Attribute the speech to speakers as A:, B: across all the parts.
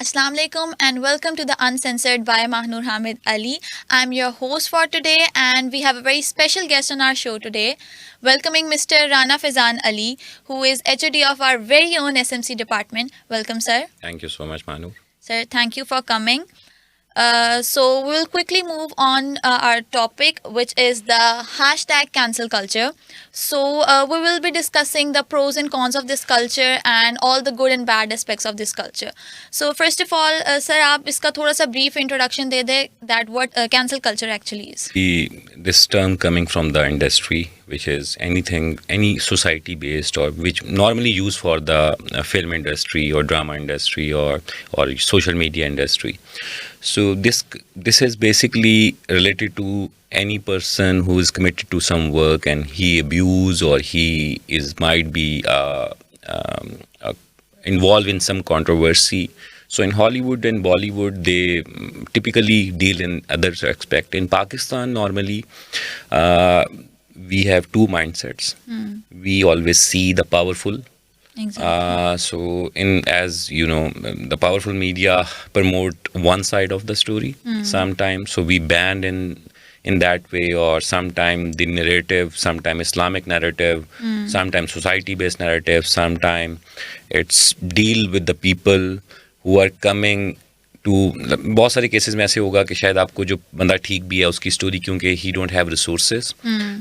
A: Assalamu alaikum and welcome to the Uncensored by Mahnur Hamid Ali. I'm your host for today and we have a very special guest on our show today. Welcoming Mr. Rana Fizan Ali, who is HOD of our very own SMC department. Welcome, sir.
B: Thank you so much, Manu.
A: Sir, thank you for coming. So we'll quickly move on our topic, which is the hashtag cancel culture. So we will be discussing the pros and cons of this culture and all the good and bad aspects of this culture. So first of all, sir, आप इसका थोड़ा सा brief introduction they they that what cancel culture actually is.
B: This term coming from the industry, which is anything, any society based or which normally used for the film industry or drama industry or social media industry. So this is basically related to any person who is committed to some work and he abuse or he is might be involved in some controversy. So in Hollywood and Bollywood, they typically deal in other aspect. In Pakistan, normally we have two mindsets. We always see the powerful.
A: Exactly.
B: So as you know, the powerful media promote one side of the story sometimes. So we banned in that way, or sometimes the narrative, sometimes Islamic narrative, sometimes society-based narrative, sometimes it's deal with the people who are coming to बहुत सारे cases में ऐसे होगा कि शायद आपको जो बंदा ठीक भी है उसकी स्टोरी क्योंकि ही डोंट हैव रिसोर्सेज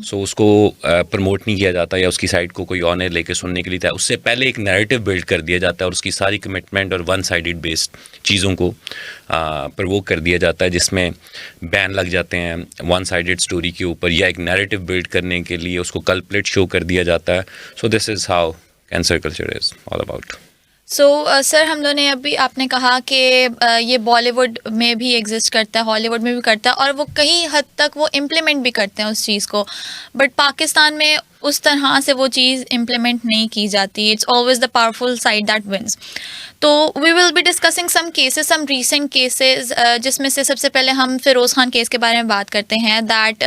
B: सो उसको प्रमोट नहीं किया जाता या उसकी साइड को कोई और ने लेके सुनने के लिए था उससे पहले एक नैरेटिव बिल्ड कर दिया जाता है और उसकी सारी कमिटमेंट और वन साइडेड बेस्ड चीज़ों को प्रवोक कर दिया जाता है जिसमें बैन लग जाते हैं वन साइडेड स्टोरी के ऊपर या एक नैरेटिव बिल्ड करने के लिए उसको कल्प्लेट शो कर दिया जाता है. So this is how cancer culture is all about.
A: So sir हम लोगों ने अभी आपने कहा कि ये बॉलीवुड में भी एग्जिस्ट करता है, हॉलीवुड में भी करता है और वो कहीं हद तक वो इम्प्लीमेंट भी करते हैं उस चीज़ को, बट पाकिस्तान में उस तरह से वो चीज़ इम्प्लीमेंट नहीं की जाती. It's always the powerful side that wins. तो we will be discussing some cases, some recent cases, जिसमें से सबसे पहले हम फिरोज़ खान केस के बारे में बात करते हैं. That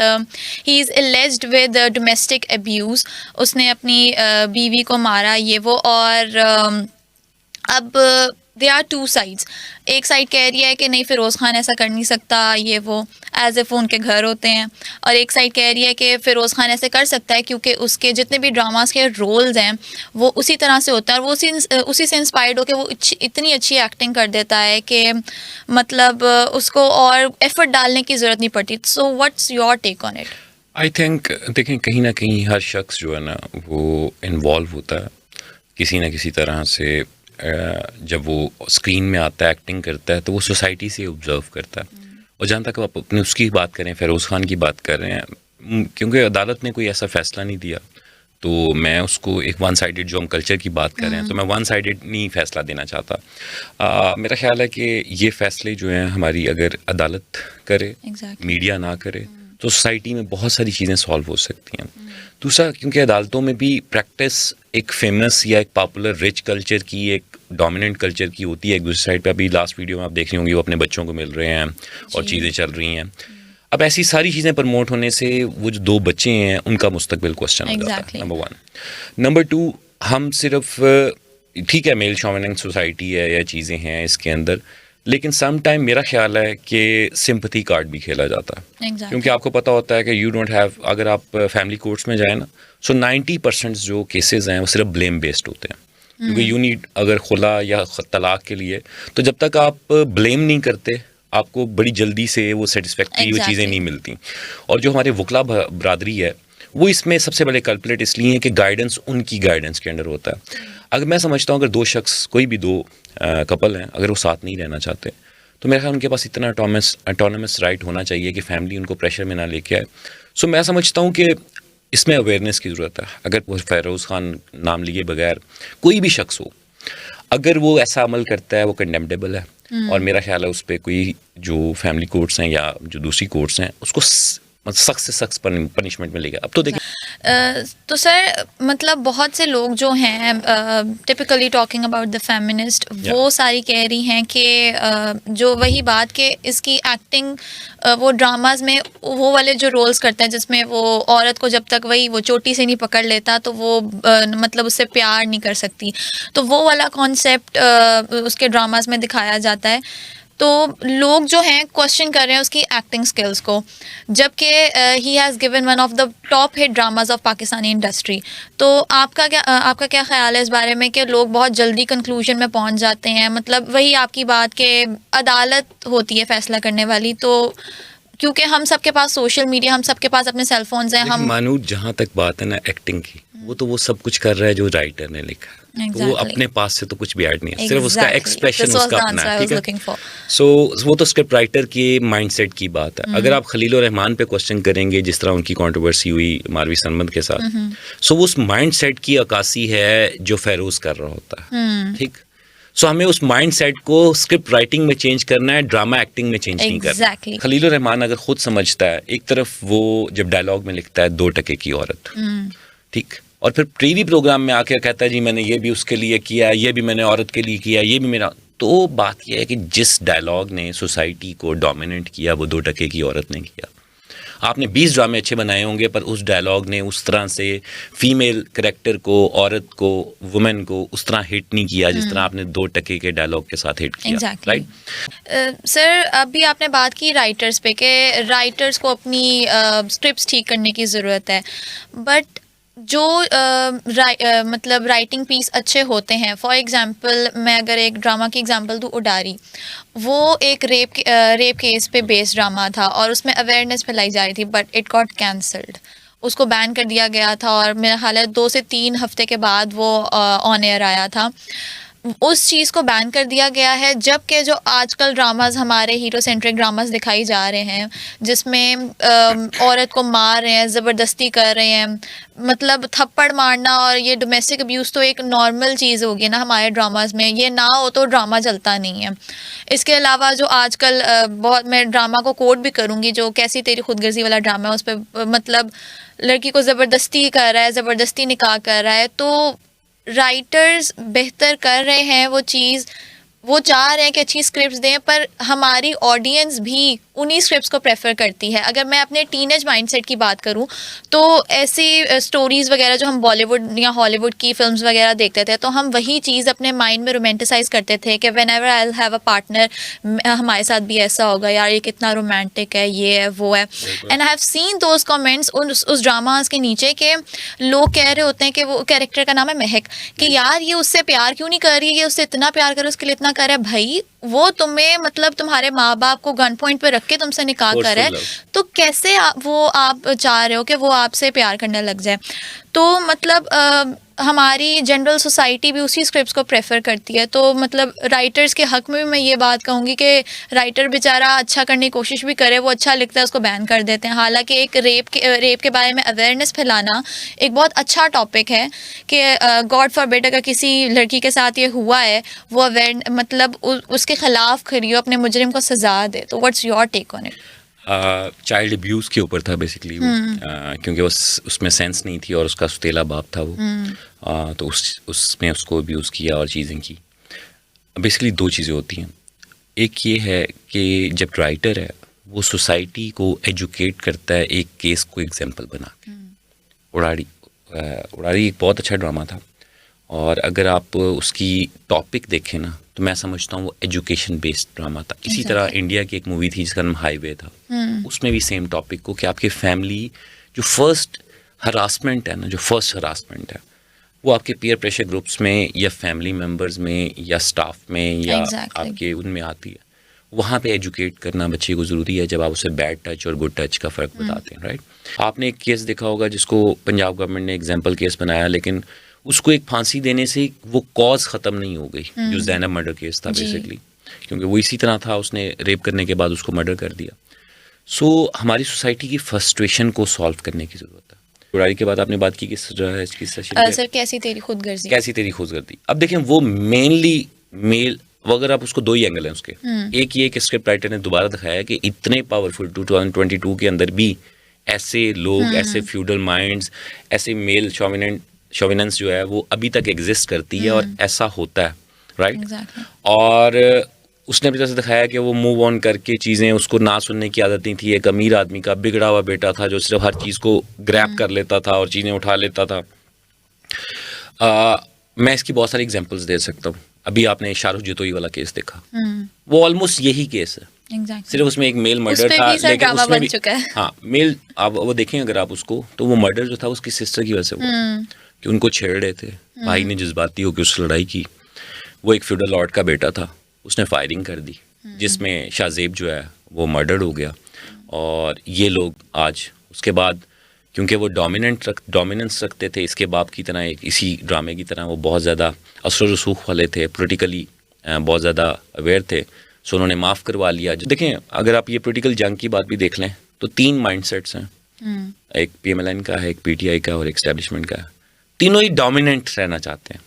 A: he is एलिज्ड with domestic abuse. उसने अपनी बीवी को मारा ये वो, और अब दे आर टू साइड्स. एक साइड कह रही है कि नहीं फिरोज़ खान ऐसा कर नहीं सकता ये वो, एज एफ उनके घर होते हैं, और एक साइड कह रही है कि फ़िरोज़ खान ऐसे कर सकता है क्योंकि उसके जितने भी ड्रामास के रोल्स हैं वो उसी तरह से होता है और वो उसी से इंस्पायर्ड होकर वो इतनी अच्छी एक्टिंग कर देता है कि मतलब उसको और एफर्ट डालने की ज़रूरत नहीं पड़ती. So what's your take on it?
B: I think देखें कहीं ना कहीं हर शख्स जो है ना वो इन्वॉल्व होता है किसी ना किसी तरह से. जब वो स्क्रीन में आता है एक्टिंग करता है तो वो सोसाइटी से ऑब्जर्व करता है. और जहाँ तक आप अपने उसकी बात करें, फिरोज़ खान की बात कर रहे हैं, क्योंकि अदालत ने कोई ऐसा फ़ैसला नहीं दिया तो मैं उसको एक वन साइडेड जो हम कल्चर की बात कर रहे हैं तो मैं वन साइडेड नहीं फ़ैसला देना चाहता. मेरा ख्याल है कि ये फ़ैसले जो हैं हमारी अगर अदालत करे, मीडिया ना करे, तो सोसाइटी में बहुत सारी चीज़ें सॉल्व हो सकती हैं. दूसरा, क्योंकि अदालतों में भी प्रैक्टिस एक फेमस या एक पॉपुलर रिच कल्चर की, एक डोमिनेंट कल्चर की होती है. एक दूसरी साइड पे अभी लास्ट वीडियो में आप देख रही होंगी वो अपने बच्चों को मिल रहे हैं और चीज़ें चल रही हैं. अब ऐसी सारी चीज़ें प्रमोट होने से वो जो दो बच्चे हैं उनका मुस्तकबिल क्वेश्चन हो जाता है. Number one. नंबर टू, हम सिर्फ ठीक है मेल शॉविनिस्ट सोसाइटी है या चीज़ें हैं इसके अंदर, लेकिन सम टाइम मेरा ख्याल है कि सिंपथी कार्ड भी खेला जाता है. क्योंकि आपको पता होता है कि यू डोंट हैव, अगर आप फैमिली कोर्ट्स में जाए ना, सो 90% जो केसेस हैं वो सिर्फ ब्लेम बेस्ड होते हैं. क्योंकि यू नीड, अगर खुला या तलाक के लिए, तो जब तक आप ब्लेम नहीं करते आपको बड़ी जल्दी से वो सेटिस्फैक्ट्री वो चीज़ें नहीं मिलती. और जो हमारे वकला बरादरी है वो इसमें सबसे बड़े कल्पलेट इसलिए हैं कि गाइडेंस उनकी गाइडेंस के अंडर होता है. अगर मैं समझता हूँ अगर दो शख्स, कोई भी दो कपल हैं, अगर वो साथ नहीं रहना चाहते तो मेरे ख्याल उनके पास इतना ऑटोनमस राइट होना चाहिए कि फैमिली उनको प्रेशर में ना लेके आए. सो मैं समझता हूँ कि इसमें अवेयरनेस की ज़रूरत है. अगर वो फिरोज़ खान नाम लिए बगैर कोई भी शख्स हो, अगर वो ऐसा अमल करता है वो कंडेम्नेबल है. और मेरा ख्याल है उस पर कोई जो फैमिली कोर्ट्स हैं या जो दूसरी कोर्ट्स हैं उसको मतलब सख्त से सख्त पनिशमेंट मिलेगा। अब तो देखिए
A: तो सर मतलब बहुत से लोग जो हैं typically talking about the feminist वो सारी कह रही हैं कि जो वही बात कि इसकी एक्टिंग वो ड्रामाज में वो वाले जो रोल्स करते हैं जिसमें वो औरत को जब तक वही वो चोटी से नहीं पकड़ लेता तो वो मतलब उससे प्यार नहीं कर सकती, तो वो वाला कॉन्सेप्ट उसके ड्रामाज में दिखाया जाता है। तो लोग जो हैं क्वेश्चन कर रहे हैं उसकी एक्टिंग स्किल्स को, जबकि he has given one of the top hit dramas of Pakistani industry. तो आपका क्या ख्याल है इस बारे में कि लोग बहुत जल्दी कंक्लूजन में पहुंच जाते हैं? मतलब वही आपकी बात कि अदालत होती है फैसला करने वाली, तो क्योंकि हम सबके पास सोशल मीडिया, हम सबके पास अपने सेल फोन्स हैं, हम
B: मानू जहाँ तक बात है ना एक्टिंग की, वो सब कुछ कर रहा है जो राइटर ने लिखा है।
A: Exactly.
B: तो वो अपने पास से तो कुछ भी ऐड नहीं है, सिर्फ उसका एक्सप्रेशन
A: This was
B: उसका
A: the
B: अपना
A: answer I
B: है,
A: was
B: ठीक
A: looking for.
B: है। सो वो तो स्क्रिप्ट राइटर के माइंडसेट की बात है। अगर आप खलील रहमान पे क्वेश्चन करेंगे जिस तरह उनकी कंट्रोवर्सी हुई मारवी सनमद के साथ, सो वो उस माइंडसेट की अक्कासी है जो फेरोज कर रहा होता है, ठीक। सो हमें उस माइंडसेट को स्क्रिप्ट राइटिंग में चेंज करना है, ड्रामा एक्टिंग में चेंज नहीं करना। खलील रहमान अगर खुद समझता है, एक तरफ वो जब डायलॉग में लिखता है 2 टके की औरत, ठीक, और फिर टीवी प्रोग्राम में आके कहता है जी मैंने ये भी उसके लिए किया, ये भी मैंने औरत के लिए किया, ये भी मेरा, तो बात यह है कि जिस डायलॉग ने सोसाइटी को डोमिनेट किया वो 2 टके की औरत ने किया। आपने 20 ड्रामे अच्छे बनाए होंगे पर उस डायलॉग ने उस तरह से फीमेल कैरेक्टर को, औरत को, वुमेन को उस तरह हिट नहीं किया जिस तरह आपने 2 टके के डायलॉग के साथ हिट किया। राइट
A: सर, अभी आपने बात की राइटर्स पे कि राइटर्स को अपनी स्क्रिप्ट्स ठीक करने की ज़रूरत है, बट जो मतलब राइटिंग पीस अच्छे होते हैं, फॉर एग्जांपल मैं अगर एक ड्रामा की एग्जांपल दूँ, उडारी, वो एक रेप केस पे बेस्ड ड्रामा था और उसमें अवेयरनेस फैलाई जा रही थी, बट इट गॉट कैंसल्ड, उसको बैन कर दिया गया था और मेरा ख्याल है 2 से 3 हफ्ते के बाद वो ऑन एयर आया था। उस चीज़ को बैन कर दिया गया है, जबकि जो आजकल ड्रामाज हमारे हीरो सेंट्रिक ड्रामाज दिखाई जा रहे हैं जिसमें औरत को मार रहे हैं, ज़बरदस्ती कर रहे हैं, मतलब थप्पड़ मारना और ये डोमेस्टिक अब्यूज़ तो एक नॉर्मल चीज़ होगी ना हमारे ड्रामाज में, ये ना हो तो ड्रामा चलता नहीं है। इसके अलावा जो आजकल बहुत, मैं ड्रामा को कोट भी करूँगी, जो कैसी तेरी खुदगर्जी वाला ड्रामा है, उस पर मतलब लड़की को ज़बरदस्ती कर रहा है, ज़बरदस्ती निकाह कर रहा है। तो राइटर्स बेहतर कर रहे हैं वो चीज़, वो चाह रहे हैं कि अच्छी स्क्रिप्ट्स दें, पर हमारी ऑडियंस भी उन्हीं स्क्रिप्ट्स को प्रेफर करती है। अगर मैं अपने टीनेज माइंडसेट की बात करूं तो ऐसी स्टोरीज़ वगैरह जो हम बॉलीवुड या हॉलीवुड की फिल्म्स वगैरह देखते थे, तो हम वही चीज़ अपने माइंड में रोमांटिसाइज करते थे कि when ever I will have a partner, हमारे साथ भी ऐसा होगा, यार ये कितना रोमांटिक है, ये है वो है। And I have seen those comments उस ड्रामाज के नीचे के लोग कह रहे होते हैं कि वो कैरेक्टर का नाम है महक, कि यार ये उससे प्यार क्यों नहीं कर रही है, ये उससे इतना प्यार करे, उसके लिए इतना कर रहा है। भाई वो तुम्हें मतलब तुम्हारे माँ बाप को गन पॉइंट पे रख के तुमसे निकाह कर है, तो कैसे आप चाह रहे हो कि वो आपसे प्यार करने लग जाए? तो मतलब हमारी जनरल सोसाइटी भी उसी स्क्रिप्ट्स को प्रेफर करती है। तो मतलब राइटर्स के हक में भी मैं ये बात कहूँगी कि राइटर बेचारा अच्छा करने की कोशिश भी करे, वो अच्छा लिखता है उसको बैन कर देते हैं। हालांकि एक रेप के बारे में अवेयरनेस फैलाना एक बहुत अच्छा टॉपिक है कि गॉड फॉरबिड अगर किसी लड़की के साथ ये हुआ है, वो मतलब उसके खिलाफ खड़ी हो, अपने मुजरिम को सजा दे। तो what's your take on it?
B: Child abuse के ऊपर था बेसिकली वो, क्योंकि उसमें सेंस नहीं थी और उसका सुतेला बाप था वो, तो उसमें उसको अब्यूज़ किया और चीज़ें की। बेसिकली 2 चीज़ें होती हैं। एक ये है कि जब राइटर है वो सोसाइटी को एजुकेट करता है एक केस को एग्जाम्पल बना के। उड़ारी एक बहुत अच्छा ड्रामा था, और अगर आप उसकी टॉपिक देखें ना तो मैं समझता हूँ वो एजुकेशन बेस्ड ड्रामा था। इसी तरह इंडिया की एक मूवी थी जिसका नाम हाईवे था, उसमें भी सेम टॉपिक को कि आपके फैमिली जो फर्स्ट हरासमेंट है ना, जो फर्स्ट हरासमेंट है वो आपके पीयर प्रेशर ग्रुप्स में या फैमिली मेम्बर्स में या स्टाफ में या आपके उनमें आती है। वहाँ पे एजुकेट करना बच्चे को ज़रूरी है जब आप उसे बैड टच और गुड टच का फ़र्क बताते हैं। राइट, आपने एक केस देखा होगा जिसको पंजाब गवर्नमेंट ने एग्जाम्पल केस बनाया, लेकिन उसको एक फांसी देने से वो कॉज ख़त्म नहीं हो गई, जो ज़ैनब मर्डर केस था बेसिकली, क्योंकि वो इसी तरह था, उसने रेप करने के बाद उसको मर्डर कर दिया। सो हमारी सोसाइटी की फ्रस्ट्रेशन को सॉल्व करने की ज़रूरत है। उड़ारी के बाद आपने बात की कि
A: सर कैसी तेरी
B: खुदगर्जी। अब देखें वो मेनली मेल, अगर आप उसको 2 ही एंगल हैं उसके। एक ये कि स्क्रिप्ट राइटर ने दोबारा दिखाया कि इतने पावरफुल 2022 के अंदर भी ऐसे लोग, ऐसे फ्यूडल माइंड्स, ऐसे मेल शोविनेंस जो है वो अभी तक एग्जिस्ट करती है और ऐसा होता है, राइट?
A: एग्जैक्टली।
B: और उसने अपनी तरफ से दिखाया कि वो मूव ऑन करके चीज़ें, उसको ना सुनने की आदत नहीं थी। एक अमीर आदमी का बिगड़ा हुआ बेटा था जो सिर्फ हर चीज़ को ग्रैब कर लेता था और चीज़ें उठा लेता था। मैं इसकी बहुत सारी एग्जांपल्स दे सकता हूँ। अभी आपने शाहरुख जतोई वाला केस देखा, वो ऑलमोस्ट यही केस है।
A: एग्जैक्टली।
B: सिर्फ उसमें एक मेल
A: उस
B: मर्डर
A: पे
B: था,
A: भी सर
B: लेकिन
A: ड्रामा
B: उसमें
A: बन
B: भी
A: चुका है।
B: हाँ मेल, आप वो देखें अगर आप उसको, तो वो मर्डर जो था उसकी सिस्टर की वजह से हुआ कि उनको छेड़ रहे थे, भाई ने जज्बाती होकर उससे लड़ाई की। वो एक फ्यूडल लॉर्ड का बेटा था, उसने फायरिंग कर दी जिसमें शाहजेब जो है वो मर्डर हो गया। और ये लोग आज उसके बाद, क्योंकि वो डोमिनेंस रखते थे इसके बाप की तरह, एक इसी ड्रामे की तरह, वो बहुत ज़्यादा असर रसूख वाले थे, पॉलिटिकली बहुत ज़्यादा अवेयर थे, सो उन्होंने माफ़ करवा लिया। देखें अगर आप ये पॉलिटिकल जंग की बात भी देख लें तो 3 माइंडसेट्स हैं, एक PMLN का है, एक PTI का और एक एस्टेब्लिशमेंट का है। तीनों ही डोमिनेंट रहना चाहते हैं,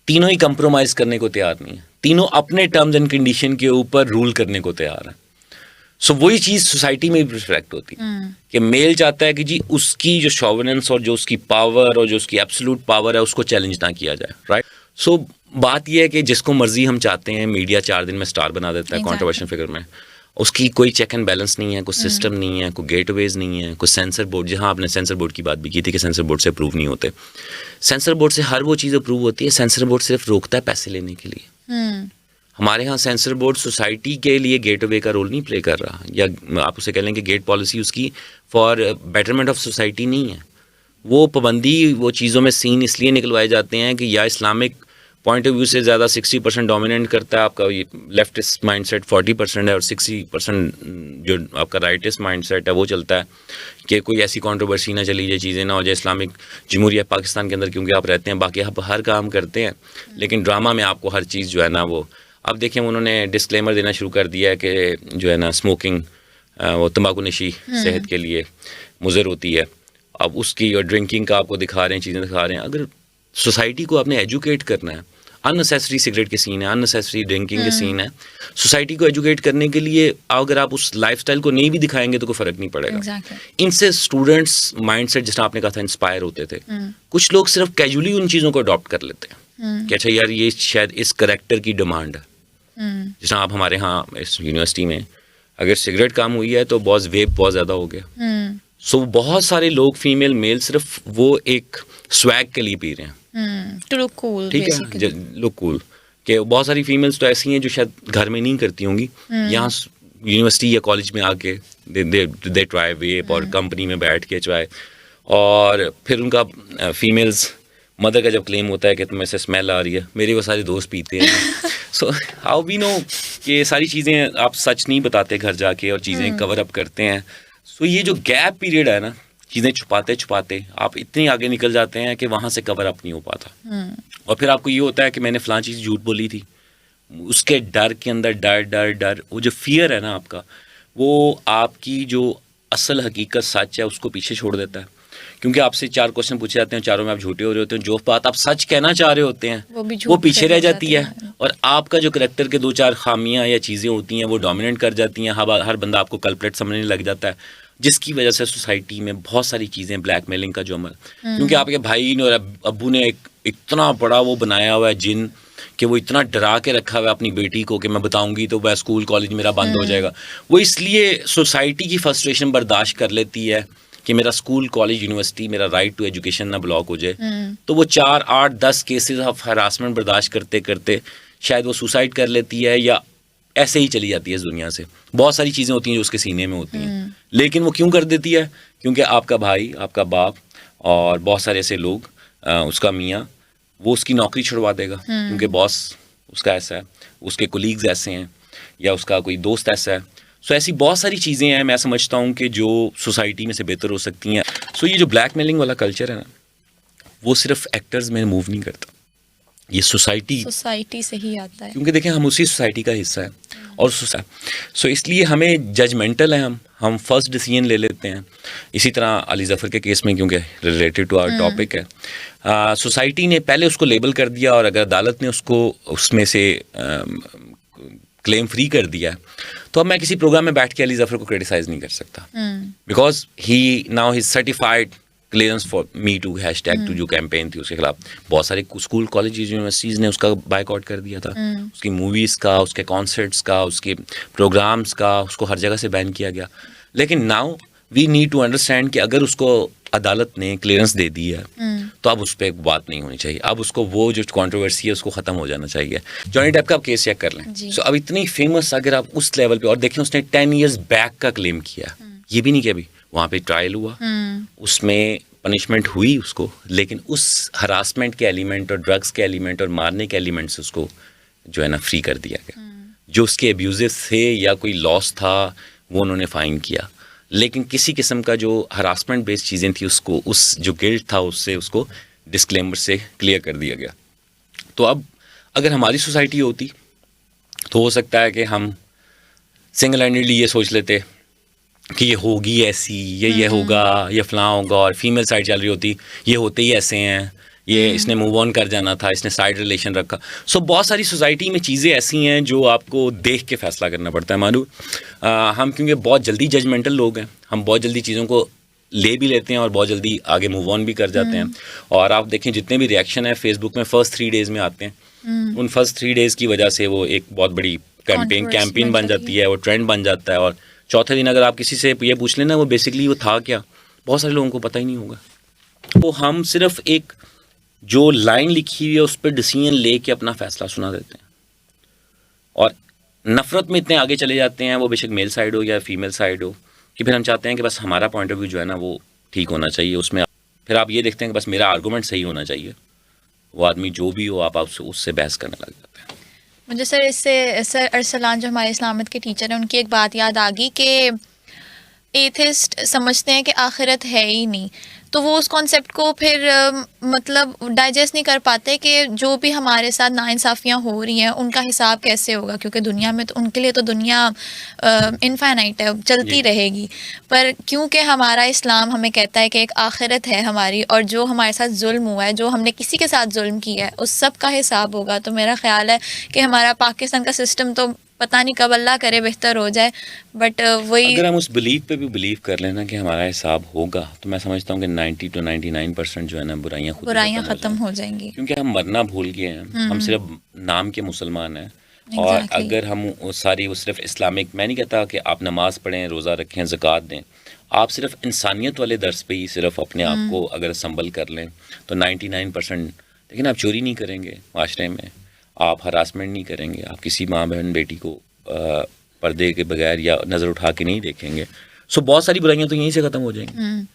B: तीनों ही कंप्रोमाइज़ करने को तैयार नहीं है, तीनों अपने टर्म्स एंड कंडीशन के ऊपर रूल करने को तैयार है। सो वही चीज़ सोसाइटी में भी रिफ्लेक्ट होती है कि मेल चाहता है कि जी उसकी जो शोविनेंस और जो उसकी पावर और जो उसकी एब्सोल्यूट पावर है उसको चैलेंज ना किया जाए, राइट? सो बात यह है कि जिसको मर्जी हम चाहते हैं, मीडिया 4 दिन में स्टार बना देता है कंट्रोवर्शियल फिगर में, उसकी कोई चेक एंड बैलेंस नहीं है, कोई सिस्टम नहीं है, कोई गेटवेज नहीं है, कोई सेंसर बोर्ड। जहाँ आपने सेंसर बोर्ड की बात भी की थी कि सेंसर बोर्ड से अप्रूव नहीं होते, सेंसर बोर्ड से हर वो चीज़ अप्रूव होती है, सेंसर बोर्ड सिर्फ रोकता है पैसे लेने के लिए। हमारे यहाँ सेंसर बोर्ड सोसाइटी के लिए गेटवे का रोल नहीं प्ले कर रहा, या आप उसे कह लें कि गेट पॉलिसी उसकी फॉर बेटरमेंट ऑफ सोसाइटी नहीं है। वो पाबंदी, वो चीज़ों में सीन इसलिए निकलवाए जाते हैं कि या इस्लामिक पॉइंट ऑफ व्यू से ज़्यादा 60% डोमिनेंट करता है आपका ये लेफ्टिस्ट माइंडसेट, 40% है, और 60% जो आपका राइटिस्ट माइंडसेट है वो चलता है कि कोई ऐसी कंट्रोवर्सी ना चली जाए, चीज़ें ना हो जाए इस्लामिक जमहूरिया पाकिस्तान के अंदर, क्योंकि आप रहते हैं, बाकी आप हर काम करते हैं, लेकिन ड्रामा में आपको हर चीज़ जो है ना वो, अब देखें उन्होंने डिस्क्लेमर देना शुरू कर दिया है कि जो है ना स्मोकिंग, वो तंबाकू नशी सेहत के लिए मुज़र होती है। अब उसकी और ड्रिंकिंग का आपको दिखा रहे हैं, चीज़ें दिखा रहे हैं। अगर सोसाइटी को आपने एजुकेट करना है, अननेसेसरी सिगरेट के सीन है, अननेसेसरी ड्रिंकिंग के सीन है, सोसाइटी को एजुकेट करने के लिए अगर आप उस लाइफस्टाइल को नहीं भी दिखाएंगे तो कोई फ़र्क नहीं पड़ेगा। इनसे स्टूडेंट्स माइंडसेट, जिस तरह आपने कहा था, इंस्पायर होते थे। कुछ लोग सिर्फ कैजुअली उन चीज़ों को अडॉप्ट कर लेते हैं कि अच्छा यार ये शायद इस करैक्टर की डिमांड है। जिस आप हमारे यहाँ इस यूनिवर्सिटी में अगर सिगरेट काम हुई है तो बॉस वेप बहुत ज़्यादा हो गया। सो बहुत सारे लोग, फीमेल मेल, सिर्फ वो एक स्वैग के लिए पी रहे हैं,
A: टू लुक कूल,
B: ठीक है, लुक कूल। कि बहुत सारी फीमेल्स तो ऐसी हैं जो शायद घर में नहीं करती होंगी, यहाँ यूनिवर्सिटी या कॉलेज में आके दे ट्राई वेप, और कंपनी में बैठ के ट्राई, और फिर उनका फीमेल्स मदर का जब क्लेम होता है कि तुम्हें से स्मेल आ रही है, मेरे वो सारे दोस्त पीते हैं। सो हाउ वी नो कि ये सारी चीज़ें आप सच नहीं बताते घर जाके और चीज़ें कवर अप करते हैं। सो ये जो गैप पीरियड है ना, चीज़ें छुपाते छुपाते आप इतनी आगे निकल जाते हैं कि वहाँ से कवर अप नहीं हो पाता। और फिर आपको ये होता है कि मैंने फ़लाँ चीज़ झूठ बोली थी, उसके डर के अंदर डर वो जो फियर है ना आपका, वो आपकी जो असल हकीकत सच है उसको पीछे छोड़ देता है। क्योंकि आपसे 4 क्वेश्चन पूछे जाते हैं, चारों में आप झूठे हो रहे होते हैं, जो बात आप सच कहना चाह रहे होते हैं वो पीछे रह जाती है, और आपका जो करैक्टर के 2-4 खामियां या चीज़ें होती हैं वो डोमिनेट कर जाती हैं। हर बंदा आपको कल्प्रेट समझने लग जाता है, जिसकी वजह से सोसाइटी में बहुत सारी चीज़ें, ब्लैकमेलिंग का जो अमल, क्योंकि आपके भाई ने और अब्बू ने एक इतना बड़ा वो बनाया हुआ है जिन कि वो इतना डरा के रखा हुआ है अपनी बेटी को कि मैं बताऊंगी तो वह स्कूल कॉलेज मेरा बंद हो जाएगा। वो इसलिए सोसाइटी की फ्रस्ट्रेशन बर्दाश्त कर लेती है कि मेरा स्कूल कॉलेज यूनिवर्सिटी, मेरा राइट टू एजुकेशन ना ब्लॉक हो जाए। तो वो 4, 8, 10 केसेस ऑफ हरासमेंट बर्दाश्त करते करते शायद वो सुसाइड कर लेती है, या ऐसे ही चली जाती है इस दुनिया से। बहुत सारी चीज़ें होती हैं जो उसके सीने में होती हैं, लेकिन वो क्यों कर देती है? क्योंकि आपका भाई, आपका बाप और बहुत सारे ऐसे लोग, उसका मियाँ, वो उसकी नौकरी छुड़वा देगा क्योंकि बॉस उसका ऐसा है, उसके कोलीग्स ऐसे हैं, या उसका कोई दोस्त ऐसा है। सो ऐसी बहुत सारी चीज़ें हैं, मैं समझता हूँ कि जो सोसाइटी में से बेहतर हो सकती हैं। सो ये जो ब्लैकमेलिंग वाला कल्चर है ना, वो सिर्फ एक्टर्स में मूव नहीं करता, ये सोसाइटी
A: से ही आता है,
B: क्योंकि देखें हम उसी सोसाइटी का हिस्सा है। और सो इसलिए हमें जजमेंटल है, हम फर्स्ट डिसीजन ले लेते हैं। इसी तरह अली ज़फ़र के केस में, क्योंकि रिलेटेड टू आवर टॉपिक है, सोसाइटी ने पहले उसको लेबल कर दिया, और अगर अदालत ने उसको उसमें से क्लेम फ्री कर दिया तो अब मैं किसी प्रोग्राम में बैठ के अली जफर को क्रिटिसाइज नहीं कर सकता, because he now he certified clearance for me to hashtag to जो कैंपेन थी उसके खिलाफ। बहुत सारे स्कूल कॉलेज यूनिवर्सिटीज़ ने उसका बायकॉट कर दिया था, उसकी मूवीज़ का, उसके कॉन्सर्ट्स का, उसके प्रोग्राम्स का, उसको हर जगह से बैन किया गया। लेकिन now we need to understand कि अगर उसको अदालत ने क्लियरेंस दे दी है तो अब उस पर बात नहीं होनी चाहिए, अब उसको वो जो कंट्रोवर्सी है उसको ख़त्म हो जाना चाहिए। जॉनी डेप का आप केस चेक कर लें, सो अब इतनी फेमस अगर आप उस लेवल पे, और देखें उसने 10 years बैक का क्लेम किया, ये भी नहीं कि अभी वहाँ पे ट्रायल हुआ, उसमें पनिशमेंट हुई उसको, लेकिन उस हरासमेंट के एलिमेंट और ड्रग्स के एलिमेंट और मारने के एलिमेंट से उसको जो है ना फ्री कर दिया गया। जो उसके एब्यूजेस थे या कोई लॉस था वो उन्होंने फाइन किया, लेकिन किसी किस्म का जो हरासमेंट बेस्ड चीज़ें थी उसको, उस जो गिल्ट था उससे उसको डिस्क्लेमर से क्लियर कर दिया गया। तो अब अगर हमारी सोसाइटी होती तो हो सकता है कि हम सिंगल हैंडेडली ये सोच लेते कि ये होगी ऐसी, ये होगा, ये फलां होगा, और फीमेल साइड चल रही होती, ये होते ही ऐसे हैं, ये इसने मूव ऑन कर जाना था, इसने साइड रिलेशन रखा। सो बहुत सारी सोसाइटी में चीज़ें ऐसी हैं जो आपको देख के फैसला करना पड़ता है। मानो हम क्योंकि बहुत जल्दी जजमेंटल लोग हैं, हम बहुत जल्दी चीज़ों को ले भी लेते हैं और बहुत जल्दी आगे मूव ऑन भी कर जाते हैं। और आप देखें जितने भी रिएक्शन है फेसबुक में फर्स्ट 3 days में आते हैं, उन फर्स्ट 3 days की वजह से वो एक बहुत बड़ी कैंपेन बन जाती है, वो ट्रेंड बन जाता है। और चौथे दिन अगर आप किसी से ये पूछ लेना वो बेसिकली वो था क्या, बहुत सारे लोगों को पता ही नहीं होगा। तो हम सिर्फ एक जो लाइन लिखी हुई है उस पर डिसीजन ले के अपना फैसला सुना देते हैं, और नफ़रत में इतने आगे चले जाते हैं, वो बेशक मेल साइड हो या फीमेल साइड हो, कि फिर हम चाहते हैं कि बस हमारा पॉइंट ऑफ व्यू जो है ना वो ठीक होना चाहिए। उसमें फिर आप ये देखते हैं कि बस मेरा आर्गूमेंट सही होना चाहिए, वो आदमी जो भी हो आप उससे बहस करने लग जाते हैं।
A: मुझे सर इससे सर अरसलान जो हमारे इस्लामियत के टीचर हैं उनकी एक बात याद आ गई कि एथिस्ट समझते हैं कि आखिरत है ही नहीं, तो वो उस कॉन्सेप्ट को फिर मतलब डाइजेस्ट नहीं कर पाते कि जो भी हमारे साथ नाइंसाफ़ियाँ हो रही हैं उनका हिसाब कैसे होगा, क्योंकि दुनिया में तो उनके लिए तो दुनिया इनफाइनाइट है, चलती रहेगी। पर क्योंकि हमारा इस्लाम हमें कहता है कि एक आखिरत है हमारी, और जो हमारे साथ जुल्म हुआ है, जो हमने किसी के साथ जुल्म किया है, उस सब का हिसाब होगा। तो मेरा ख्याल है कि हमारा पाकिस्तान का सिस्टम तो पता नहीं कब अल्लाह करे बेहतर हो जाए, बट वही
B: अगर हम उस बिलीव पे भी बिलीव कर लेना कि हमारा हिसाब होगा, तो मैं समझता हूँ कि 90 to 99% जो है ना बुराइयाँ
A: ख़त्म हो जाएंगी,
B: क्योंकि हम मरना भूल गए हैं। हम सिर्फ नाम के मुसलमान हैं। और अगर हम वो सिर्फ इस्लामिक, मैं नहीं कहता कि आप नमाज पढ़ें, रोज़ा रखें, ज़कात दें, आप सिर्फ इंसानियत वाले दर्स पे ही सिर्फ अपने आप को अगर संभल कर लें तो 99%। लेकिन आप चोरी नहीं करेंगे माशरे में, आप हरासमेंट नहीं करेंगे, आप किसी माँ बहन बेटी को पर्दे के बगैर या नज़र उठा के नहीं देखेंगे, सो बहुत सारी बुराइयां तो यहीं से ख़त्म हो जाएंगी।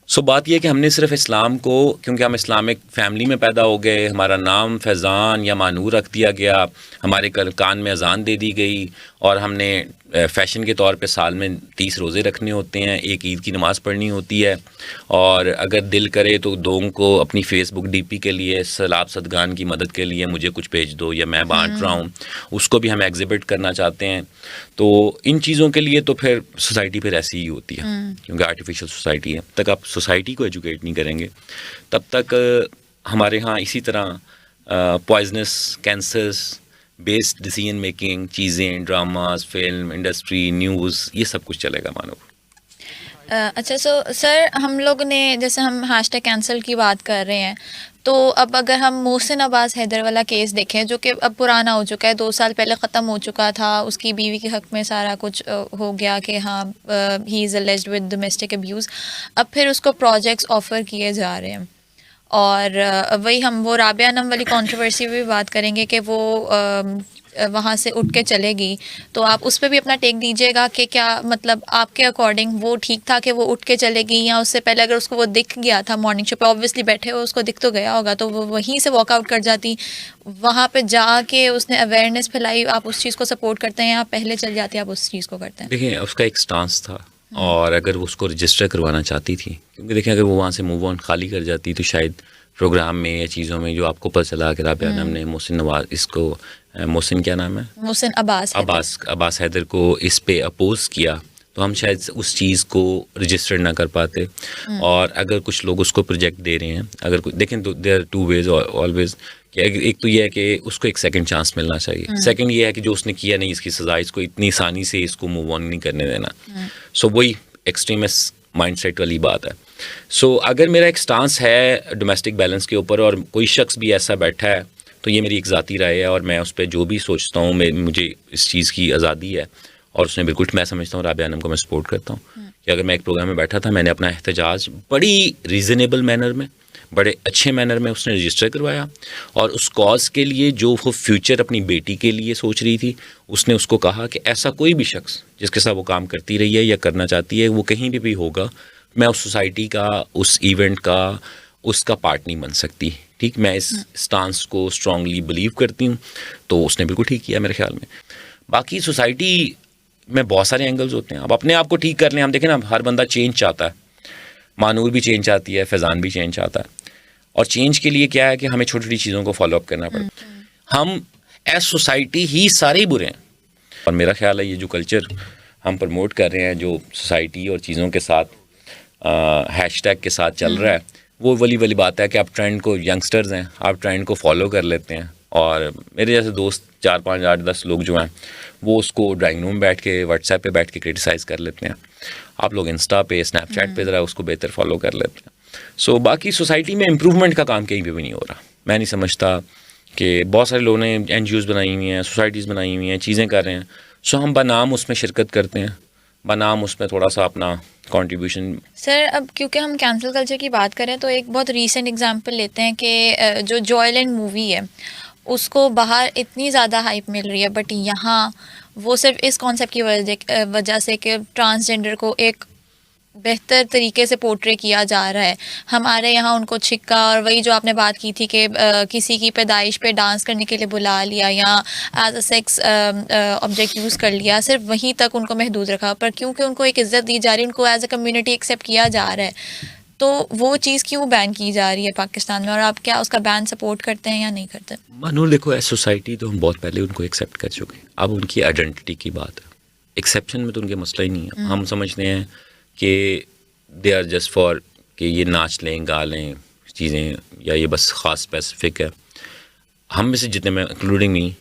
B: सो बात यह है कि हमने सिर्फ इस्लाम को, क्योंकि हम इस्लामिक फैमिली में पैदा हो गए, हमारा नाम फैज़ान या मानूर रख दिया गया, हमारे कान में अजान दे दी गई, और हमने फ़ैशन के तौर पे साल में 30 रोज़े रखने होते हैं, एक ईद की नमाज़ पढ़नी होती है, और अगर दिल करे तो दोनों को अपनी फेसबुक डीपी के लिए सलाब सदगान की मदद के लिए मुझे कुछ भेज दो या मैं बांट रहा हूँ, उसको भी हम एग्जिबिट करना चाहते हैं। तो इन चीज़ों के लिए तो फिर सोसाइटी फिर ऐसी ही होती है, क्योंकि आर्टिफिशियल सोसाइटी है। तक आप सोसाइटी को एजुकेट नहीं करेंगे तब तक हमारे यहाँ इसी तरह poisonous cancers based decision making चीज़ें, ड्रामास, फिल्म इंडस्ट्री, न्यूज़, ये सब कुछ चलेगा मानो।
A: अच्छा, सो सर हम लोग ने जैसे हम हैशटैग कैंसल की बात कर रहे हैं, तो अब अगर हम मोहसिन अब्बास हैदर वाला केस देखें जो कि अब पुराना हो चुका है, 2 साल पहले ख़त्म हो चुका था, उसकी बीवी के हक़ में सारा कुछ हो गया कि हाँ he is alleged with domestic abuse. अब फिर उसको प्रोजेक्ट्स ऑफ़र किए जा रहे हैं, और वही हम वो राबिया अनम वाली कंट्रोवर्सी भी बात करेंगे कि वो वहाँ से उठ के चलेगी, तो आप उस पर भी अपना टेक दीजिएगा कि क्या मतलब आपके अकॉर्डिंग वो ठीक था कि वो उठ के चलेगी, या उससे पहले अगर उसको वो दिख गया था मॉर्निंग शो पे, ऑब्वियसली बैठे हो उसको दिख तो गया होगा, तो वो वहीं से वॉकआउट कर जाती, वहाँ पे जाके उसने अवेयरनेस फैलाई, आप उस चीज़ को सपोर्ट करते हैं या पहले चल जाते आप उस चीज़ को करते हैं?
B: देखिए उसका एक स्टांस था, और अगर वो उसको रजिस्टर करवाना चाहती थी, क्योंकि देखिए अगर वो वहाँ से मूव ऑन खाली कर जाती तो शायद प्रोग्राम में या चीज़ों में जो आपको पता चला कि राबिया अनम ने मोहसिन क्या नाम है,
A: मोहसिन अब्बास
B: हैदर को इस पे अपोज किया, तो हम शायद उस चीज़ को रजिस्टर ना कर पाते। और अगर कुछ लोग उसको प्रोजेक्ट दे रहे हैं, अगर देखें तो there are two ways always, कि एक तो ये है कि उसको एक सेकंड चांस मिलना चाहिए, सेकंड ये है कि जो उसने किया नहीं इसकी सज़ा, इसको इतनी आसानी से इसको मूव ऑन नहीं करने देना। सो वही एक्सट्रीमिस्ट माइंडसेट वाली बात है। सो अगर मेरा एक स्टांस है डोमेस्टिक बैलेंस के ऊपर और कोई शख्स भी ऐसा बैठा है, तो ये मेरी एक ज़ाती राय है और मैं उस पर जो भी सोचता हूँ, मुझे इस चीज़ की आज़ादी है और उसने बिल्कुल, मैं समझता हूँ राबिया आनम को मैं सपोर्ट करता हूँ कि अगर मैं एक प्रोग्राम में बैठा था, मैंने अपना एहतजाज बड़ी रीज़नेबल मैनर में, बड़े अच्छे मैनर में उसने रजिस्टर करवाया और उस कॉज के लिए जो वो फ्यूचर अपनी बेटी के लिए सोच रही थी, उसने उसको कहा कि ऐसा कोई भी शख्स जिसके साथ वो काम करती रही है या करना चाहती है, वो कहीं भी होगा, मैं उस सोसाइटी का, उस इवेंट का, उसका पार्ट नहीं बन सकती। ठीक, मैं इस स्टांस को स्ट्रांगली बिलीव करती हूँ। तो उसने बिल्कुल ठीक किया मेरे ख्याल में। बाकी सोसाइटी में बहुत सारे एंगल्स होते हैं, अब अपने आप को ठीक कर लें। हम देखें ना, हर बंदा चेंज चाहता है, मानूर भी चेंज चाहती है, फैज़ान भी चेंज चाहता है। और चेंज के लिए क्या है कि हमें छोटी छोटी चीज़ों को फॉलो अप करना पड़ता है। हम एज सोसाइटी ही सारे ही बुरे हैं। और मेरा ख्याल है ये जो कल्चर हम प्रमोट कर रहे हैं, जो सोसाइटी और चीज़ों के साथ हैशटैग के साथ चल रहा है, वो वाली बात है कि आप ट्रेंड को, यंगस्टर्स हैं, आप ट्रेंड को फॉलो कर लेते हैं। और मेरे जैसे दोस्त 4, 5, 8, 10 लोग जो हैं, वो उसको ड्राइंग रूम बैठ के, व्हाट्सएप पे बैठ के क्रिटिसाइज़ कर लेते हैं। आप लोग इंस्टा पे, स्नैपचैट पे ज़रा उसको बेहतर फॉलो कर लेते हैं। सो बाकी सोसाइटी में इम्प्रूवमेंट का काम कहीं पे भी नहीं हो रहा। मैं नहीं समझता कि बहुत सारे लोगों ने NGOs बनाई हुई हैं, सोसाइटीज़ बनाई हुई हैं, चीज़ें कर रहे हैं। सो हम बनाम उसमें शिरकत करते हैं, बनाम उसमें थोड़ा सा अपना कंट्रीब्यूशन।
A: सर, अब क्योंकि हम कैंसिल कल्चर की बात करें तो एक बहुत रीसेंट एग्जांपल लेते हैं कि जो जॉयलैंड मूवी है, उसको बाहर इतनी ज़्यादा हाइप मिल रही है, बट यहाँ वो सिर्फ इस कॉन्सेप्ट की वजह से कि ट्रांसजेंडर को एक बेहतर तरीके से पोर्ट्रे किया जा रहा है। हमारे यहाँ उनको छिक्का, और वही जो आपने बात की थी कि किसी की पैदाइश पे डांस करने के लिए बुला लिया या as a sex object use कर लिया, सिर्फ वहीं तक उनको महदूद रखा। पर क्योंकि उनको एक इज़्ज़त दी जा रही है, उनको एज अ कम्युनिटी एक्सेप्ट किया जा रहा है, तो वो चीज़ क्यों बैन की जा रही है पाकिस्तान में? और आप क्या उसका बैन सपोर्ट करते हैं या नहीं करते?
B: मानूर, देखो, एज सोसाइटी तो हम बहुत पहले उनको एक्सेप्ट कर चुके हैं। अब उनकी आइडेंटिटी की बात है, एक्सेप्शन में तो उनके मसला ही नहीं है। हम समझते हैं कि दे आर जस्ट फॉर कि ये नाच लें, गा लें चीज़ें, या ये बस ख़ास स्पेसिफिक है। हम में से जितने, में इंक्लूडिंग मी,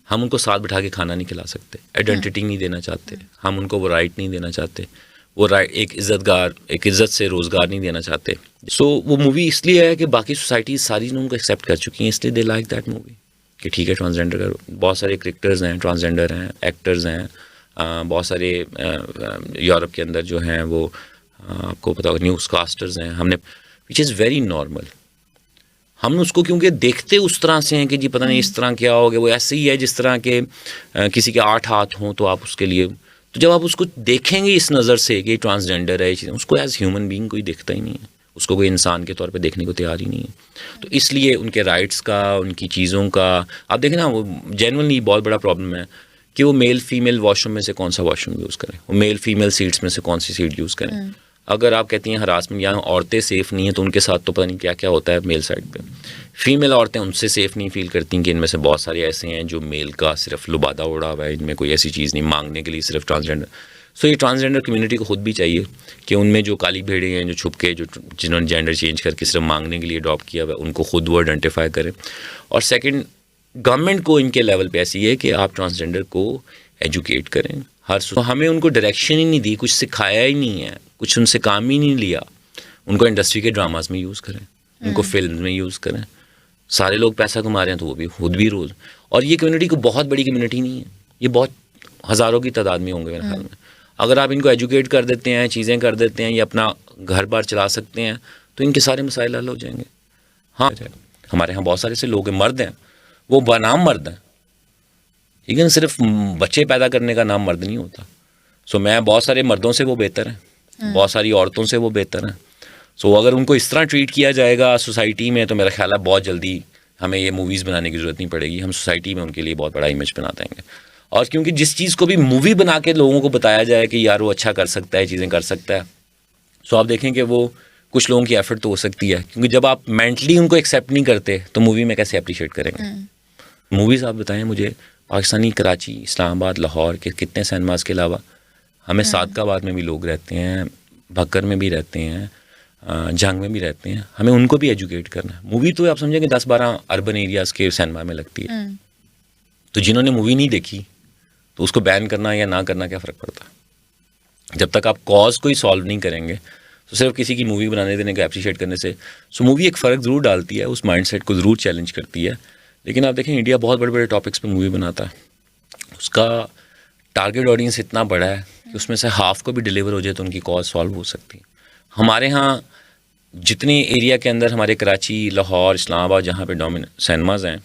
B: हम उनको साथ बिठा के खाना नहीं खिला सकते, आइडेंटिटी नहीं देना चाहते, हम उनको वो राइट नहीं देना चाहते, वो राइट, एक इज़्ज़त से रोज़गार नहीं देना चाहते। सो वो मूवी इसलिए है कि बाकी सोसाइटी सारी उनको एक्सेप्ट कर चुकी हैं, इसलिए दे लाइक दैट मूवी कि ठीक है, ट्रांसजेंडर का बहुत सारे क्रिकेटर्स हैं, ट्रांसजेंडर हैं, एक्टर्स हैं, बहुत सारे यूरोप के अंदर जो हैं वो आपको पता होगा न्यूज़ कास्टर्स हैं। हमने, विच इज़ वेरी नॉर्मल, हम उसको क्योंकि देखते उस तरह से हैं कि जी पता नहीं इस तरह क्या हो गया, वो ऐसे ही है जिस तरह के किसी के 8 हाथ हों तो आप उसके लिए, तो जब आप उसको देखेंगे इस नज़र से कि ट्रांसजेंडर है, चीज़ें, उसको एज ह्यूमन बीइंग कोई देखता ही नहीं है, उसको कोई इंसान के तौर पे देखने को तैयार ही नहीं है। तो इसलिए उनके राइट्स का, उनकी चीज़ों का, आप देखें ना, वो जेन्युइनली बहुत बड़ा प्रॉब्लम है कि वो मेल फीमेल वॉशरूम में से कौन सा वॉशरूम यूज़ करें, वो मेल फीमेल सीट्स में से कौन सी सीट यूज़ करें। अगर आप कहती हैं हरासमेंट, यहाँ औरतें सेफ़ नहीं हैं, तो उनके साथ तो पता नहीं क्या क्या होता है मेल साइड पे। फीमेल औरतें उनसे सेफ़ नहीं फील करती कि इनमें से बहुत सारे ऐसे हैं जो मेल का सिर्फ लुबादा उड़ा हुआ है, इनमें कोई ऐसी चीज़ नहीं मांगने के लिए, सिर्फ ट्रांसजेंडर। सो ये ट्रांसजेंडर कम्युनिटी को खुद भी चाहिए कि उनमें जो काली भेड़ें हैं, जो छुप के, जो जिन्होंने जेंडर चेंज करके सिर्फ मांगने के लिए अडॉप्ट किया हुआ है, उनको खुद वो आइडेंटिफाई करें। और सेकेंड, गवर्नमेंट को इनके लेवल पे ऐसी है कि आप ट्रांसजेंडर को एजुकेट करें। तो हमें उनको डायरेक्शन ही नहीं दी, कुछ सिखाया ही नहीं है, कुछ उनसे काम ही नहीं लिया। उनको इंडस्ट्री के ड्रामास में यूज़ करें, उनको फिल्म में यूज़ करें। सारे लोग पैसा कमा रहे हैं तो वो भी खुद भी रोज़, और ये कम्युनिटी को बहुत बड़ी कम्युनिटी नहीं है, ये बहुत हज़ारों की तादाद में होंगे मेरे ख्याल में। अगर आप इनको एजुकेट कर देते हैं, चीज़ें कर देते हैं, ये अपना घर बार चला सकते हैं, तो इनके सारे मसाइल हल हो जाएंगे। हाँ, हमारे यहाँ बहुत सारे से लोग हैं, मर्द हैं, वो बनाम मर्द हैं, लेकिन सिर्फ बच्चे पैदा करने का नाम मर्द नहीं होता। सो मैं, बहुत सारे मर्दों से वो बेहतर हैं, बहुत सारी औरतों से वो बेहतर हैं। सो अगर उनको इस तरह ट्रीट किया जाएगा सोसाइटी में, तो मेरा ख्याल है बहुत जल्दी हमें ये मूवीज़ बनाने की ज़रूरत नहीं पड़ेगी, हम सोसाइटी में उनके लिए बहुत बड़ा इमेज बना देंगे। और क्योंकि जिस चीज़ को भी मूवी बना के लोगों को बताया जाए कि यार वो अच्छा कर सकता है, चीज़ें कर सकता है, सो आप देखें कि वो कुछ लोगों की एफर्ट तो हो सकती है, क्योंकि जब आप मेंटली उनको एक्सेप्ट नहीं करते तो मूवी में कैसे अप्रिशिएट करेंगे। मूवीज़ आप बताएं मुझे, पाकिस्तानी कराची, इस्लामाबाद, लाहौर के कितने सिनेमास के अलावा हमें सादकाबाद में भी लोग रहते हैं, भक्कर में भी रहते हैं, जंग में भी रहते हैं, हमें उनको भी एजुकेट करना है। मूवी तो आप समझेंगे 10-12 अर्बन एरियाज़ के सिनेमा में लगती है, तो जिन्होंने मूवी नहीं देखी तो उसको बैन करना या ना करना क्या फ़र्क पड़ता है? जब तक आप कॉज को ही सॉल्व नहीं करेंगे तो सिर्फ किसी की मूवी बनाने देने को अप्रिशिएट करने से, सो मूवी एक फ़र्क ज़रूर डालती है, उस माइंडसेट को ज़रूर चैलेंज करती है। लेकिन आप देखें इंडिया बहुत बड़े बड़े टॉपिक्स पे मूवी बनाता है, उसका टारगेट ऑडियंस इतना बड़ा है कि उसमें से हाफ को भी डिलीवर हो जाए तो उनकी कॉज सॉल्व हो सकती है। हमारे यहाँ जितने एरिया के अंदर हमारे कराची, लाहौर, इस्लामाबाद जहाँ पे डोमिनेंट सिनेमाज़ हैं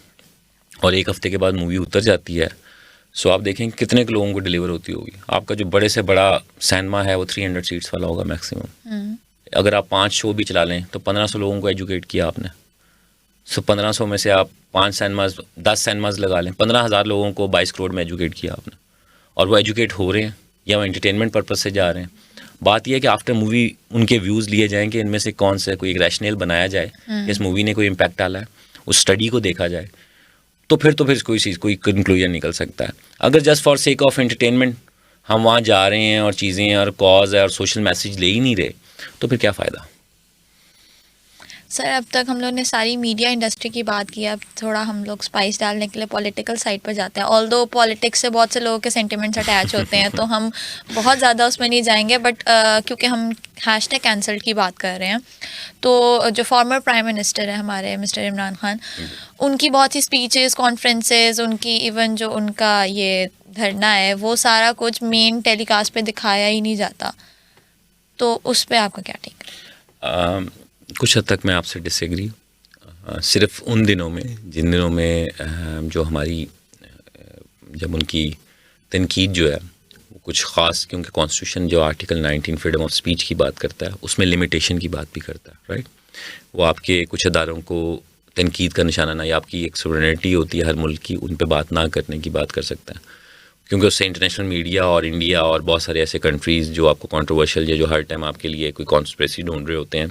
B: और एक हफ़्ते के बाद मूवी उतर जाती है, सो आप देखें कितने के लोगों को डिलीवर होती होगी। आपका जो बड़े से बड़ा सिनेमा है वो 300 सीट्स वाला होगा मैक्सिमम। अगर आप 5 शो भी चला लें तो 1500 लोगों को एजुकेट किया आपने। सो 1500 में से आप 5 सिनेमाज 10 सिनेमाज लगा लें, 15,000 लोगों को 22 करोड़ में एजुकेट किया आपने, और वो एजुकेट हो रहे हैं या वो एंटरटेनमेंट पर्पज से जा रहे हैं। बात यह है कि आफ्टर मूवी उनके व्यूज़ लिए जाएँ कि इनमें से कौन सा कोई एक रैशनल बनाया जाए, इस मूवी ने कोई इम्पैक्ट डाला है, उस स्टडी को देखा जाए, तो फिर कोई चीज़ कोई कंक्लूजन निकल सकता है। अगर just for sake of entertainment हम वहाँ जा रहे हैं और चीज़ें और कॉज है और सोशल मैसेज ले ही नहीं रहे, तो फिर क्या फ़ायदा?
A: सर अब तक हम लोग ने सारी मीडिया इंडस्ट्री की बात की, अब थोड़ा हम लोग स्पाइस डालने के लिए पॉलिटिकल साइड पर जाते हैं। ऑल्दो पॉलिटिक्स से बहुत से लोगों के सेंटिमेंट्स अटैच होते हैं तो हम बहुत ज़्यादा उसमें नहीं जाएंगे, बट क्योंकि हम हैशटैग कैंसल्ड की बात कर रहे हैं, तो जो फॉर्मर प्राइम मिनिस्टर है हमारे मिस्टर इमरान खान, उनकी बहुत ही स्पीचेस, कॉन्फ्रेंसेस, उनकी इवन जो उनका ये धरना है वो सारा कुछ मेन टेलीकास्ट पे दिखाया ही नहीं जाता, तो उस पर आपका क्या टेक है?
B: कुछ हद तक मैं आपसे डिसएग्री हूँ। सिर्फ उन दिनों में जिन दिनों में जो हमारी जब उनकी तनकीद जो है वो कुछ ख़ास, क्योंकि कॉन्स्टिट्यूशन जो आर्टिकल 19 फ्रीडम ऑफ स्पीच की बात करता है उसमें लिमिटेशन की बात भी करता है, राइट। वो आपके कुछ अदारों को तनकीद का निशाना ना, या आपकी एक सोवरेनिटी होती है हर मुल्क की, उन पर बात ना करने की बात कर सकता है, क्योंकि उससे इंटरनेशनल मीडिया और इंडिया और बहुत सारे ऐसे कंट्रीज़ जो आपको कंट्रोवर्शियल या जो हर टाइम आपके लिए कोई कॉन्स्पिरेसी ढूंढ रहे होते हैं,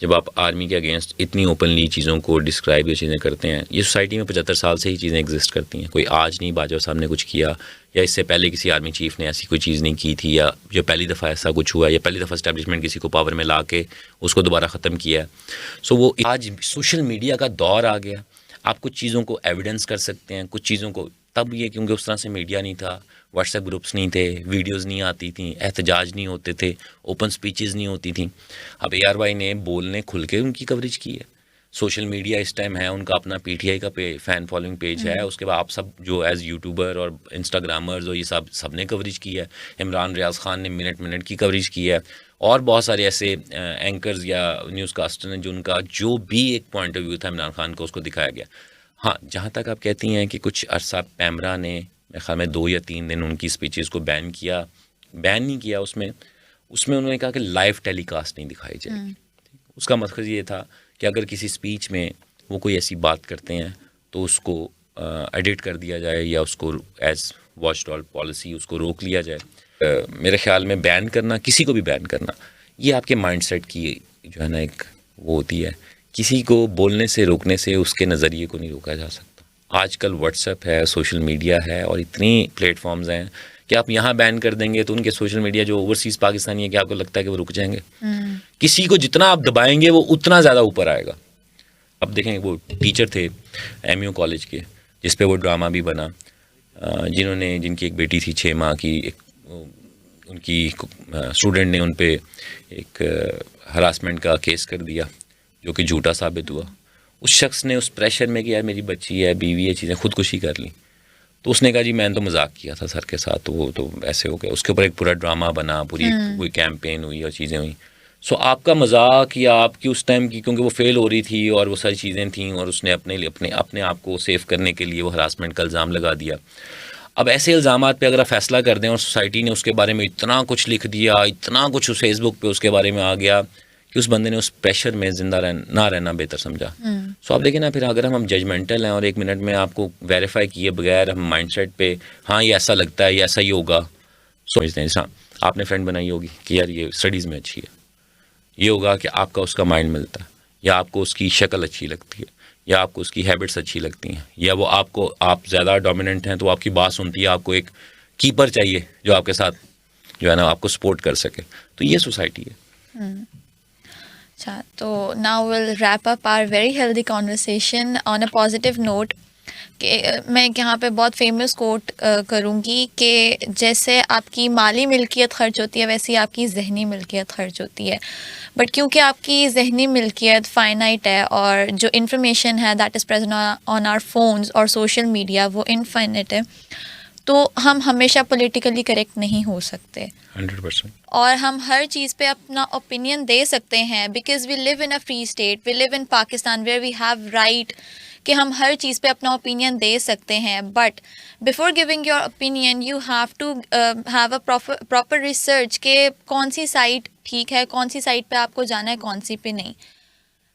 B: जब आप आर्मी के अगेंस्ट इतनी ओपनली चीज़ों को डिस्क्राइब, ये चीज़ें करते हैं। ये सोसाइटी में 75 साल से ही चीज़ें एग्जिस्ट करती हैं, कोई आज नहीं बाजवा साहब ने कुछ किया या इससे पहले किसी आर्मी चीफ ने ऐसी कोई चीज़ नहीं की थी, या जो पहली दफ़ा ऐसा कुछ हुआ, या पहली दफ़ा एस्टैब्लिशमेंट किसी को पावर में ला के उसको दोबारा ख़त्म किया है। सो वो आज सोशल मीडिया का दौर आ गया, आप कुछ चीज़ों को एविडेंस कर सकते हैं, कुछ चीज़ों को तब ये क्योंकि उस तरह से मीडिया नहीं था, व्हाट्सएप ग्रुप्स नहीं थे, वीडियोस नहीं आती थी, एहतजाज नहीं होते थे, ओपन स्पीचेस नहीं होती थी। अब ARY ने बोलने खुल के उनकी कवरेज की है। सोशल मीडिया इस टाइम है, उनका अपना PTI का फ़ैन फॉलोइंग पेज है, उसके बाद आप सब जो एज़ यूट्यूबर और इंस्टाग्रामर्स और ये सब ने कवरेज की है। इमरान रियाज खान ने मिनट की कवरेज की है, और बहुत सारे ऐसे एंकर्स या न्यूज़ कास्टर हैं जो उनका जो भी एक पॉइंट ऑफ व्यू था इमरान खान को उसको दिखाया गया। हाँ, जहाँ तक आप कहती हैं कि कुछ अरसा पैमरा ने मेरे ख्याल में 2 या 3 दिन उनकी स्पीचेस को बैन नहीं किया, उसमें उन्होंने कहा कि लाइव टेलीकास्ट नहीं दिखाई जाएगी। उसका मकसद ये था कि अगर किसी स्पीच में वो कोई ऐसी बात करते हैं तो उसको एडिट कर दिया जाए या उसको एज वॉचडॉग पॉलिसी उसको रोक लिया जाए। मेरे ख्याल में बैन करना, किसी को भी बैन करना, ये आपके माइंडसेट की जो है ना एक वो होती है। किसी को बोलने से, रोकने से उसके नज़रिए को नहीं रोका जा सकता। आजकल व्हाट्सएप है, सोशल मीडिया है और इतनी प्लेटफॉर्म्स हैं कि आप यहाँ बैन कर देंगे तो उनके सोशल मीडिया जो ओवरसीज़ पाकिस्तानी है, क्या आपको लगता है कि वो रुक जाएंगे? किसी को जितना आप दबाएंगे वो उतना ज़्यादा ऊपर आएगा। अब देखें, वो टीचर थे MU कॉलेज के जिस पे वो ड्रामा भी बना, जिनकी एक बेटी थी 6 माह की, उनकी स्टूडेंट ने उन पे एक हरासमेंट का केस कर दिया जो कि झूठा साबित हुआ। उस शख्स ने उस प्रेशर में कि यार मेरी बच्ची है, बीवी है, चीज़ें खुदकुशी कर ली, तो उसने कहा जी मैंने तो मजाक किया था सर के साथ, तो वो तो ऐसे हो गया। उसके ऊपर एक पूरा ड्रामा बना, पूरी कैंपेन हुई और चीज़ें हुई। सो आपका मजाक या आपकी उस टाइम की, क्योंकि वो फेल हो रही थी और वो सारी चीज़ें थीं और उसने अपने आप को सेव करने के लिए वो हरासमेंट का इल्ज़ाम लगा दिया। अब ऐसे इल्ज़ामात पे अगर आप फैसला कर दें और सोसाइटी ने उसके बारे में इतना कुछ लिख दिया, इतना कुछ उस फेसबुक पे उसके बारे में आ गया कि उस बंदे ने उस प्रेशर में जिंदा ना रहना बेहतर समझा। सो आप देखिए ना, फिर अगर हम जजमेंटल हैं और 1 मिनट में आपको वेरीफाई किए बगैर हम माइंडसेट पे हाँ ये ऐसा लगता है, ये ऐसा ही होगा समझते हैं। हाँ, आपने फ्रेंड बनाई होगी कि यार ये स्टडीज़ में अच्छी है, ये होगा कि आपका उसका माइंड मिलता है, या आपको उसकी शक्ल अच्छी लगती है, या आपको उसकी हैबिट्स अच्छी लगती हैं, या वो आप ज़्यादा डोमिनेंट हैं तो आपकी बात सुनती है, आपको एक कीपर चाहिए जो आपके साथ जो है ना आपको सपोर्ट कर सके, तो ये सोसाइटी है।
A: अच्छा, तो now will wrap up our very healthy conversation on a positive note कि मैं यहाँ पे बहुत फेमस कोट करूँगी कि जैसे आपकी माली मिल्कियत खर्च होती है वैसे ही आपकी जहनी मिल्कियत खर्च होती है, बट क्योंकि आपकी जहनी मिल्कियत फाइनाइट है और जो इन्फॉर्मेशन है that is present on our phones और सोशल मीडिया वो इनफाइनाइट है, तो हम हमेशा पॉलिटिकली करेक्ट नहीं हो सकते
B: 100%।
A: और हम हर चीज़ पे अपना ओपिनियन दे सकते हैं because we live in a free state, we live in Pakistan where we have right कि हम हर चीज़ पे अपना ओपिनियन दे सकते हैं, but before giving your opinion you have to have a proper research के कौन सी साइट ठीक है, कौन सी साइट पे आपको जाना है, कौन सी पे नहीं।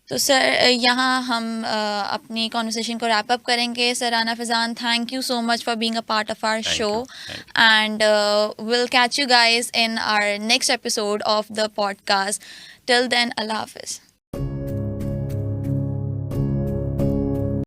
A: तो सर यहाँ हम अपनी कॉन्वर्सेशन को रैप अप करेंगे। Sir Rana Faizan, thank you so much for being a part of our
B: Thank
A: show
B: you.
A: And will catch you guys in our next episode of the podcast. Till then, अल्लाह हाफिज़।